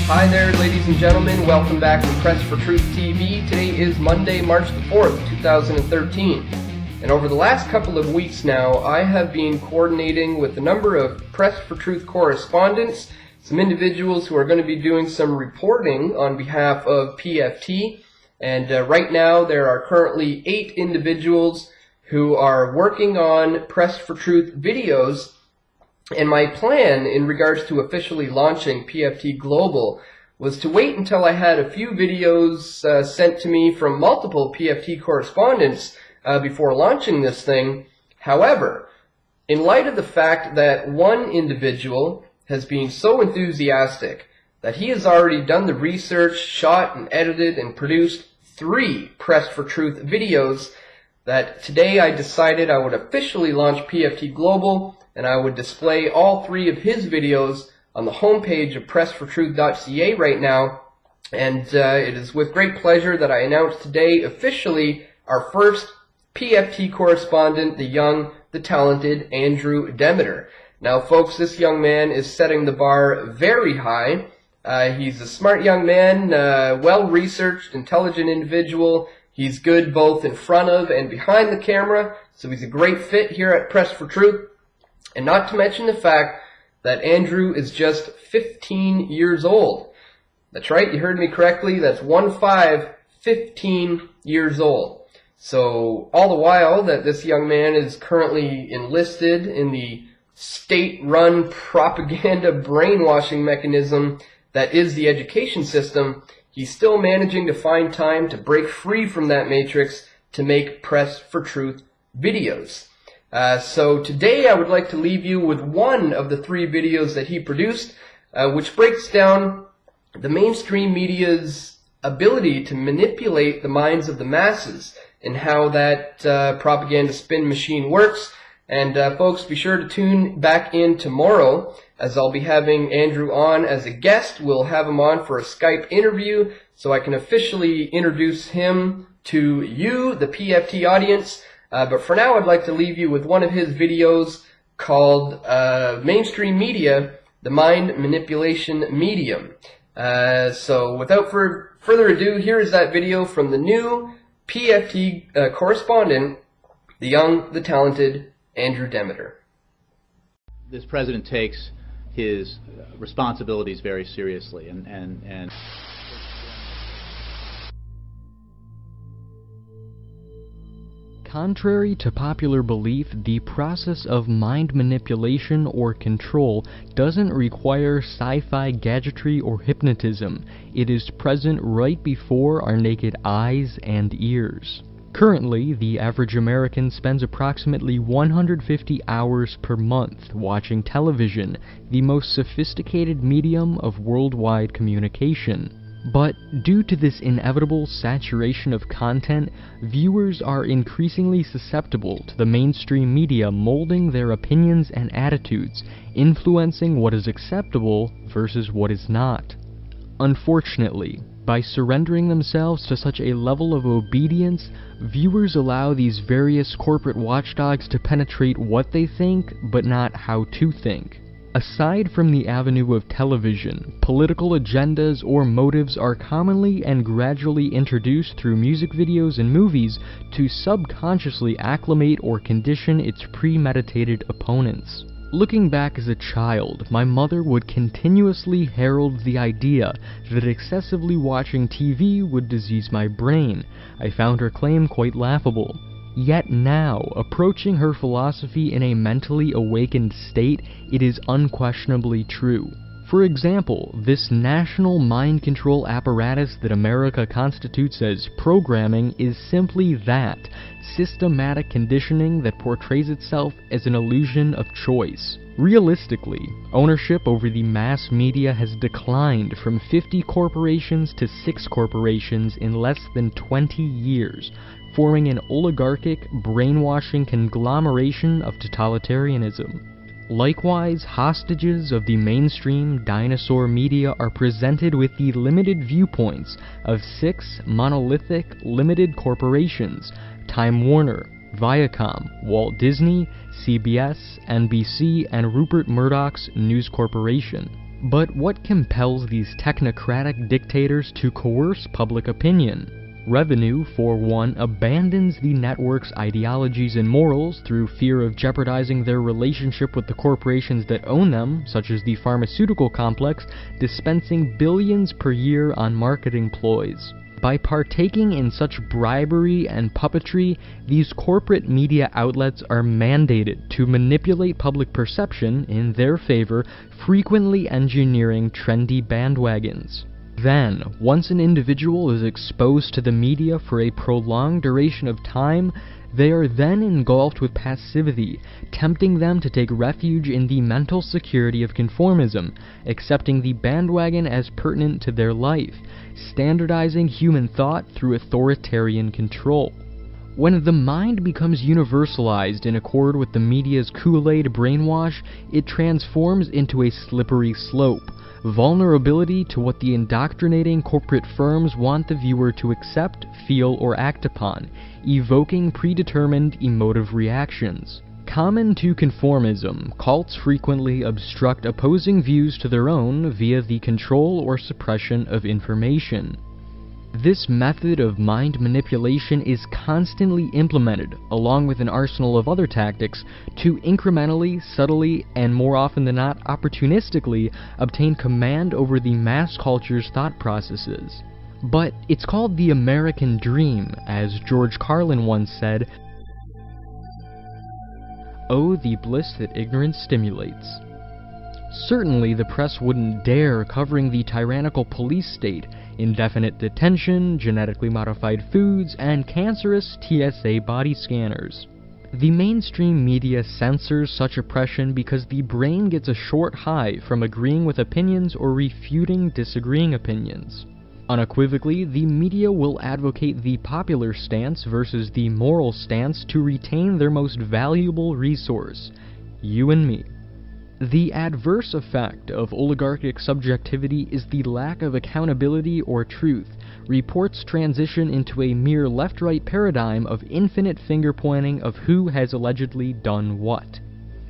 Hi there, ladies and gentlemen. Welcome back to Press for Truth TV. Today is Monday, March the 4th, 2013. And over the last couple of weeks now, I have been coordinating with a number of Press for Truth correspondents, some individuals who are going to be doing some reporting on behalf of PFT. And right now, there are currently 8 individuals who are working on Press for Truth videos. And my plan in regards to officially launching PFT Global was to wait until I had a few videos sent to me from multiple PFT correspondents before launching this thing. However, in light of the fact that one individual has been so enthusiastic that he has already done the research, shot and edited and produced 3 Press for Truth videos, that today I decided I would officially launch PFT Global, and I would display all 3 of his videos on the homepage of pressfortruth.ca right now. And it is with great pleasure that I announce today officially our first PFT correspondent, the young, the talented Andrew Demeter. Now folks, this young man is setting the bar very high. He's a smart young man, well-researched, intelligent individual. He's good both in front of and behind the camera, so he's a great fit here at Press for Truth. And not to mention the fact that Andrew is just 15 years old. That's right, you heard me correctly. That's 15 years old. So all the while that this young man is currently enlisted in the state-run propaganda brainwashing mechanism that is the education system, he's still managing to find time to break free from that matrix to make Press for Truth videos. So today I would like to leave you with one of the 3 videos that he produced, which breaks down the mainstream media's ability to manipulate the minds of the masses and how that propaganda spin machine works. And folks, be sure to tune back in tomorrow, as I'll be having Andrew on as a guest. We'll have him on for a Skype interview so I can officially introduce him to you, the PFT audience. But for now, I'd like to leave you with one of his videos called Mainstream Media, the Mind Manipulation Medium. So without further ado, here is that video from the new PFT correspondent, the young, the talented Andrew Demeter. This president takes his responsibilities very seriously, and contrary to popular belief, the process of mind manipulation or control doesn't require sci-fi gadgetry or hypnotism. It is present right before our naked eyes and ears. Currently, the average American spends approximately 150 hours per month watching television, the most sophisticated medium of worldwide communication. But due to this inevitable saturation of content, viewers are increasingly susceptible to the mainstream media molding their opinions and attitudes, influencing what is acceptable versus what is not. Unfortunately, by surrendering themselves to such a level of obedience, viewers allow these various corporate watchdogs to penetrate what they think, but not how to think. Aside from the avenue of television, political agendas or motives are commonly and gradually introduced through music videos and movies to subconsciously acclimate or condition its premeditated opponents. Looking back as a child, my mother would continuously herald the idea that excessively watching TV would disease my brain. I found her claim quite laughable. Yet now, approaching her philosophy in a mentally awakened state, it is unquestionably true. For example, this national mind control apparatus that America constitutes as programming is simply that, systematic conditioning that portrays itself as an illusion of choice. Realistically, ownership over the mass media has declined from 50 corporations to 6 corporations in less than 20 years, forming an oligarchic, brainwashing conglomeration of totalitarianism. Likewise, hostages of the mainstream dinosaur media are presented with the limited viewpoints of 6 monolithic limited corporations: Time Warner, Viacom, Walt Disney, CBS, NBC, and Rupert Murdoch's News Corporation. But what compels these technocratic dictators to coerce public opinion? Revenue, for one, abandons the network's ideologies and morals through fear of jeopardizing their relationship with the corporations that own them, such as the pharmaceutical complex, dispensing billions per year on marketing ploys. By partaking in such bribery and puppetry, these corporate media outlets are mandated to manipulate public perception in their favor, frequently engineering trendy bandwagons. Then, once an individual is exposed to the media for a prolonged duration of time, they are then engulfed with passivity, tempting them to take refuge in the mental security of conformism, accepting the bandwagon as pertinent to their life, standardizing human thought through authoritarian control. When the mind becomes universalized in accord with the media's Kool-Aid brainwash, it transforms into a slippery slope, vulnerability to what the indoctrinating corporate firms want the viewer to accept, feel, or act upon, evoking predetermined emotive reactions. Common to conformism, cults frequently obstruct opposing views to their own via the control or suppression of information. This method of mind manipulation is constantly implemented, along with an arsenal of other tactics, to incrementally, subtly, and more often than not opportunistically obtain command over the mass culture's thought processes. But it's called the American dream, as George Carlin once said, "Oh, the bliss that ignorance stimulates." Certainly the press wouldn't dare covering the tyrannical police state, indefinite detention, genetically modified foods, and cancerous TSA body scanners. The mainstream media censors such oppression because the brain gets a short high from agreeing with opinions or refuting disagreeing opinions. Unequivocally, the media will advocate the popular stance versus the moral stance to retain their most valuable resource, you and me. The adverse effect of oligarchic subjectivity is the lack of accountability or truth. Reports transition into a mere left-right paradigm of infinite finger-pointing of who has allegedly done what.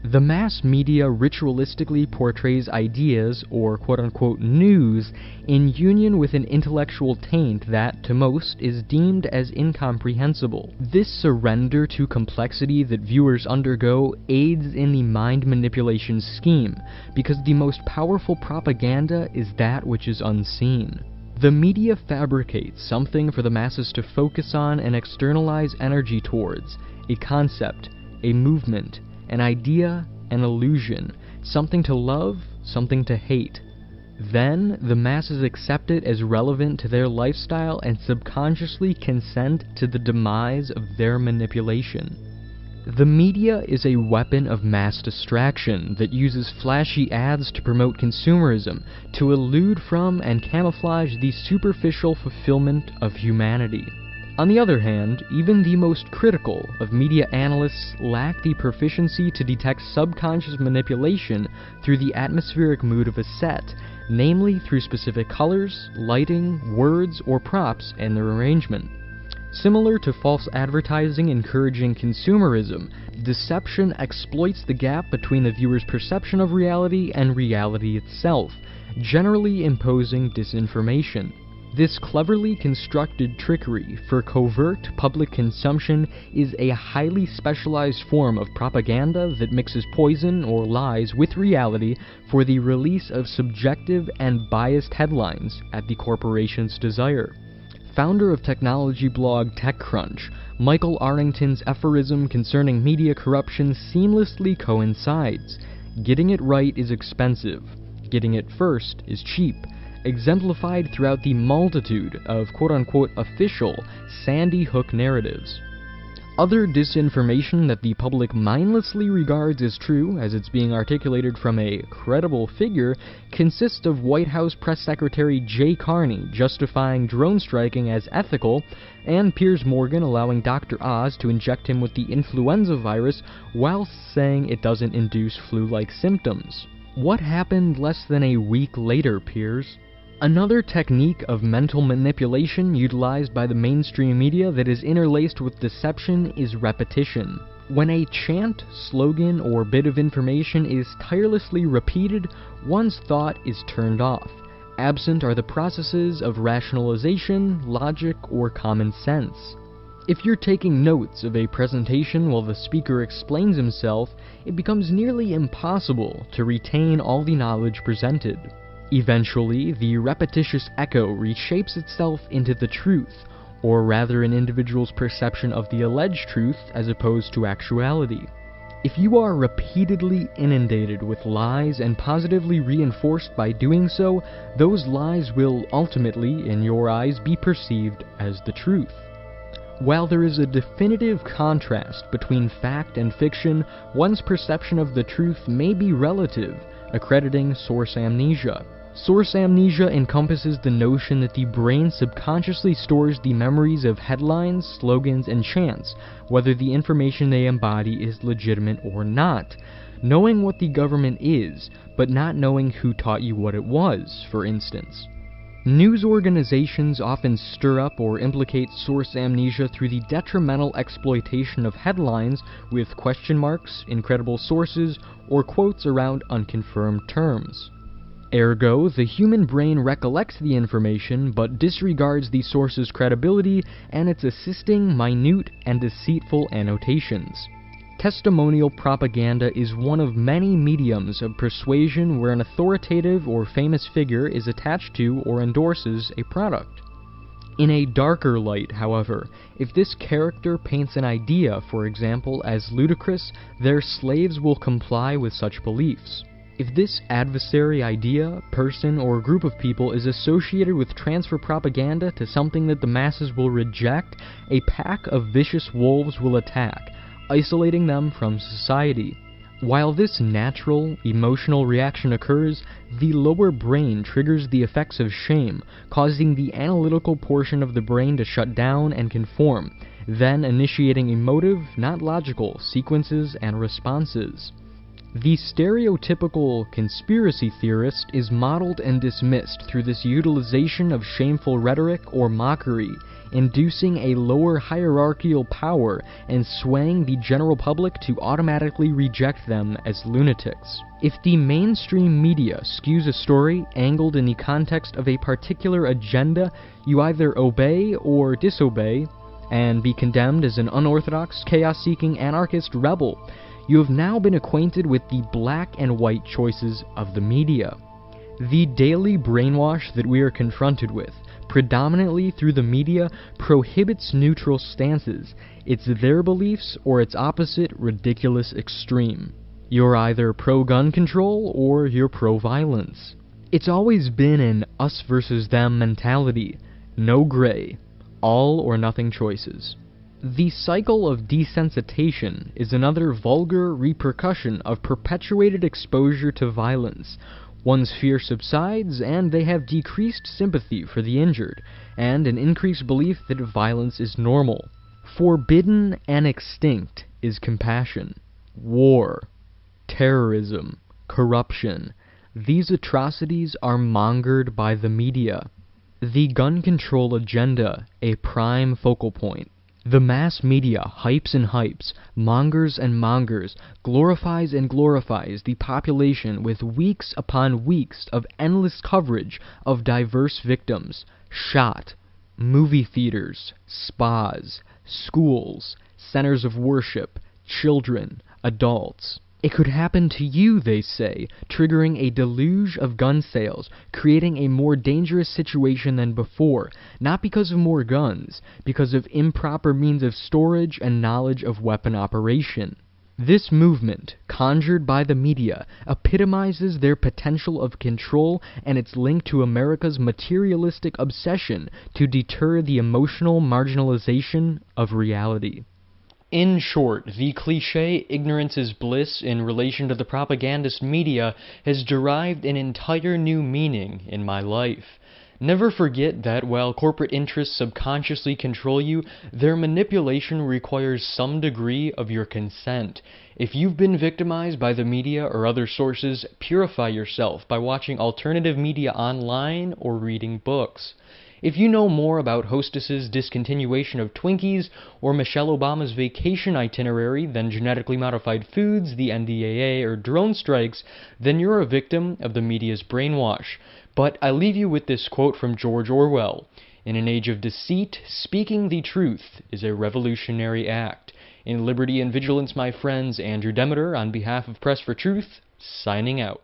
The mass media ritualistically portrays ideas, or quote-unquote news, in union with an intellectual taint that, to most, is deemed as incomprehensible. This surrender to complexity that viewers undergo aids in the mind manipulation scheme, because the most powerful propaganda is that which is unseen. The media fabricates something for the masses to focus on and externalize energy towards, a concept, a movement, an idea, an illusion, something to love, something to hate. Then, the masses accept it as relevant to their lifestyle and subconsciously consent to the demise of their manipulation. The media is a weapon of mass distraction that uses flashy ads to promote consumerism, to elude from and camouflage the superficial fulfillment of humanity. On the other hand, even the most critical of media analysts lack the proficiency to detect subconscious manipulation through the atmospheric mood of a set, namely through specific colors, lighting, words, or props and their arrangement. Similar to false advertising encouraging consumerism, deception exploits the gap between the viewer's perception of reality and reality itself, generally imposing disinformation. This cleverly constructed trickery for covert public consumption is a highly specialized form of propaganda that mixes poison or lies with reality for the release of subjective and biased headlines at the corporation's desire. Founder of technology blog TechCrunch, Michael Arrington's aphorism concerning media corruption seamlessly coincides. Getting it right is expensive. Getting it first is cheap. Exemplified throughout the multitude of quote-unquote official Sandy Hook narratives. Other disinformation that the public mindlessly regards as true, as it's being articulated from a credible figure, consists of White House Press Secretary Jay Carney justifying drone striking as ethical, and Piers Morgan allowing Dr. Oz to inject him with the influenza virus while saying it doesn't induce flu-like symptoms. What happened less than a week later, Piers? Another technique of mental manipulation utilized by the mainstream media that is interlaced with deception is repetition. When a chant, slogan, or bit of information is tirelessly repeated, one's thought is turned off. Absent are the processes of rationalization, logic, or common sense. If you're taking notes of a presentation while the speaker explains himself, it becomes nearly impossible to retain all the knowledge presented. Eventually, the repetitious echo reshapes itself into the truth, or rather an individual's perception of the alleged truth as opposed to actuality. If you are repeatedly inundated with lies and positively reinforced by doing so, those lies will ultimately, in your eyes, be perceived as the truth. While there is a definitive contrast between fact and fiction, one's perception of the truth may be relative, accrediting source amnesia. Source amnesia encompasses the notion that the brain subconsciously stores the memories of headlines, slogans, and chants, whether the information they embody is legitimate or not. Knowing what the government is, but not knowing who taught you what it was, for instance. News organizations often stir up or implicate source amnesia through the detrimental exploitation of headlines with question marks, incredible sources, or quotes around unconfirmed terms. Ergo, the human brain recollects the information but disregards the source's credibility and its assisting, minute, and deceitful annotations. Testimonial propaganda is one of many mediums of persuasion where an authoritative or famous figure is attached to or endorses a product. In a darker light, however, if this character paints an idea, for example, as ludicrous, their slaves will comply with such beliefs. If this adversary idea, person, or group of people is associated with transfer propaganda to something that the masses will reject, a pack of vicious wolves will attack, isolating them from society. While this natural, emotional reaction occurs, the lower brain triggers the effects of shame, causing the analytical portion of the brain to shut down and conform, then initiating emotive, not logical, sequences and responses. The stereotypical conspiracy theorist is modeled and dismissed through this utilization of shameful rhetoric or mockery, inducing a lower hierarchical power and swaying the general public to automatically reject them as lunatics. If the mainstream media skews a story angled in the context of a particular agenda, you either obey or disobey, and be condemned as an unorthodox, chaos-seeking anarchist rebel. You have now been acquainted with the black and white choices of the media. The daily brainwash that we are confronted with, predominantly through the media, prohibits neutral stances. It's their beliefs or its opposite, ridiculous extreme. You're either pro-gun control or you're pro-violence. It's always been an us versus them mentality. No gray. All or nothing choices. The cycle of desensitization is another vulgar repercussion of perpetuated exposure to violence. One's fear subsides, and they have decreased sympathy for the injured, and an increased belief that violence is normal. Forbidden and extinct is compassion, war, terrorism, corruption. These atrocities are mongered by the media. The gun control agenda, a prime focal point. The mass media hypes and hypes, mongers and mongers, glorifies and glorifies the population with weeks upon weeks of endless coverage of diverse victims, shot, movie theaters, spas, schools, centers of worship, children, adults. It could happen to you, they say, triggering a deluge of gun sales, creating a more dangerous situation than before, not because of more guns, because of improper means of storage and knowledge of weapon operation. This movement, conjured by the media, epitomizes their potential of control and its link to America's materialistic obsession to deter the emotional marginalization of reality. In short, the cliché ignorance is bliss in relation to the propagandist media has derived an entire new meaning in my life. Never forget that while corporate interests subconsciously control you, their manipulation requires some degree of your consent. If you've been victimized by the media or other sources, purify yourself by watching alternative media online or reading books. If you know more about Hostess's discontinuation of Twinkies or Michelle Obama's vacation itinerary than genetically modified foods, the NDAA, or drone strikes, then you're a victim of the media's brainwash. But I leave you with this quote from George Orwell. In an age of deceit, speaking the truth is a revolutionary act. In liberty and vigilance, my friends, Andrew Demeter, on behalf of Press for Truth, signing out.